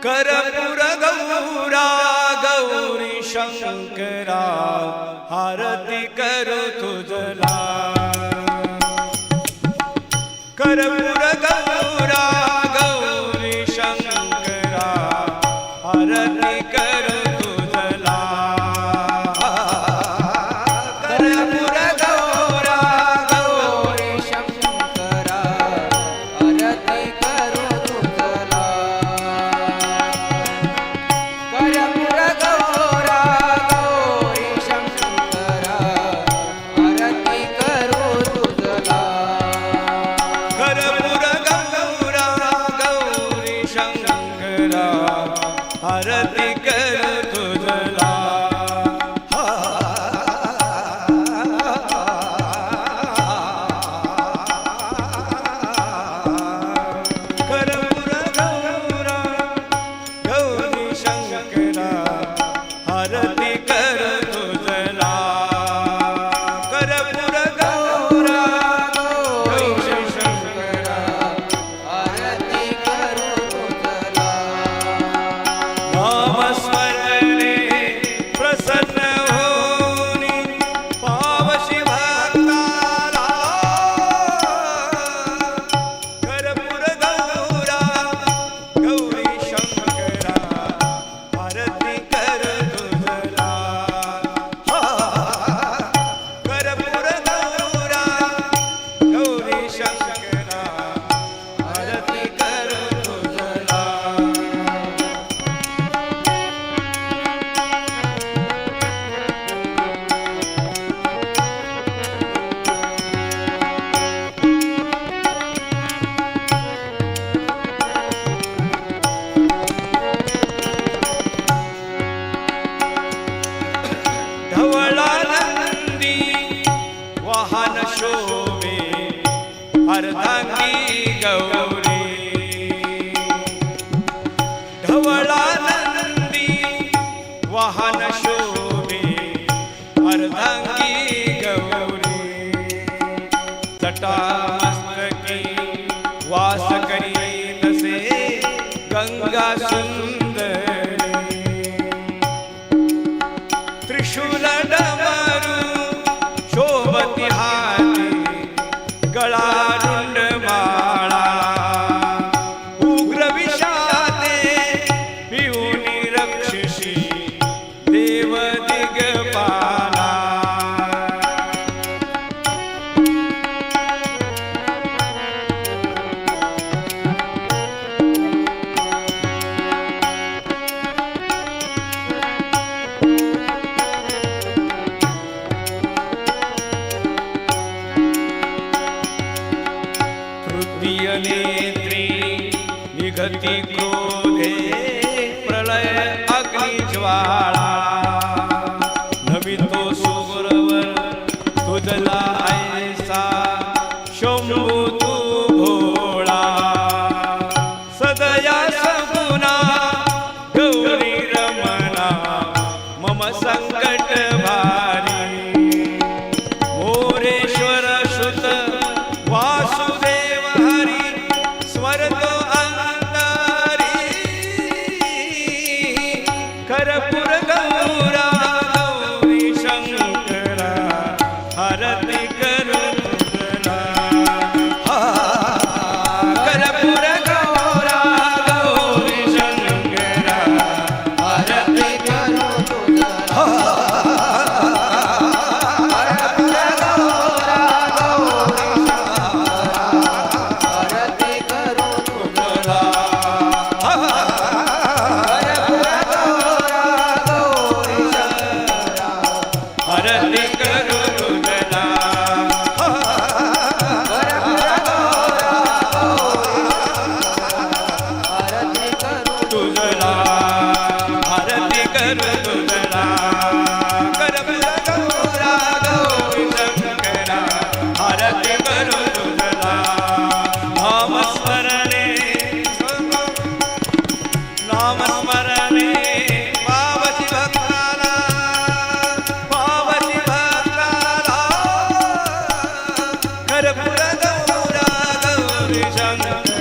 कर्पूर गौरा गौरी शंकरा आरती करू तुझला कर्पूर गौरा गौरी शंकरा आरती करू तुझला कर्पूर गौरा गौरी शंकरा आरती करू तुझला कर्पूर गौरा गौरी शंकरा आरती करू तुझला कर्पूर गौरा गौरी शंकरा आरती करू तुझला कर्पूर गौरा गौरी शंकरा आरती करू तुझला कर्पूर गौरा गौरी शंकरा आरती करू तुझला नामस्मरणे प्रसन्न होनी पावशी भक्ताला कर्पूर गौरा गौरी शंकरा आरती करू तुझला कर्पूर गौरा गौरी शंकरा आरती करू तुझला ढवळा नंदी वाहन शोभे अर्धांगी गौरी ढवळा नंदी वाहन शोभे अर्धांगी गौरी जटा मस्तकी वास करी तसे गंगा सुंदरी त्रिशूल डमरू शोभती हाती गळा रुंड माळा उग्र विषाते पिऊनी रक्षसी देव दिगपाला तृतीय नेत्री निघती क्रोधे प्रलय अग्निज्वाळा नवितो सुरवर तुझला ऐसा शंभू तू भोळा सदया सगुणा गौरी रमणा मम संकट भारी मोरेश्वर श्रुत वासुदेव हरी स्मरतो अंतरी कर्पूर गौरा गौरी शंकरा आरती करू तुझला कर्पूर गौरा गौरी शंकरा आरती करू तुझला आरती करू तुझला तुझला आरती करू तुझला कर्पूर गौरा गौरी शंकरा आरती करू तुझला नामस्मरणे नामस्मरणे पावती भक्ताला पावती भक्ताला कर्पूर गौरा गौरी शंकरा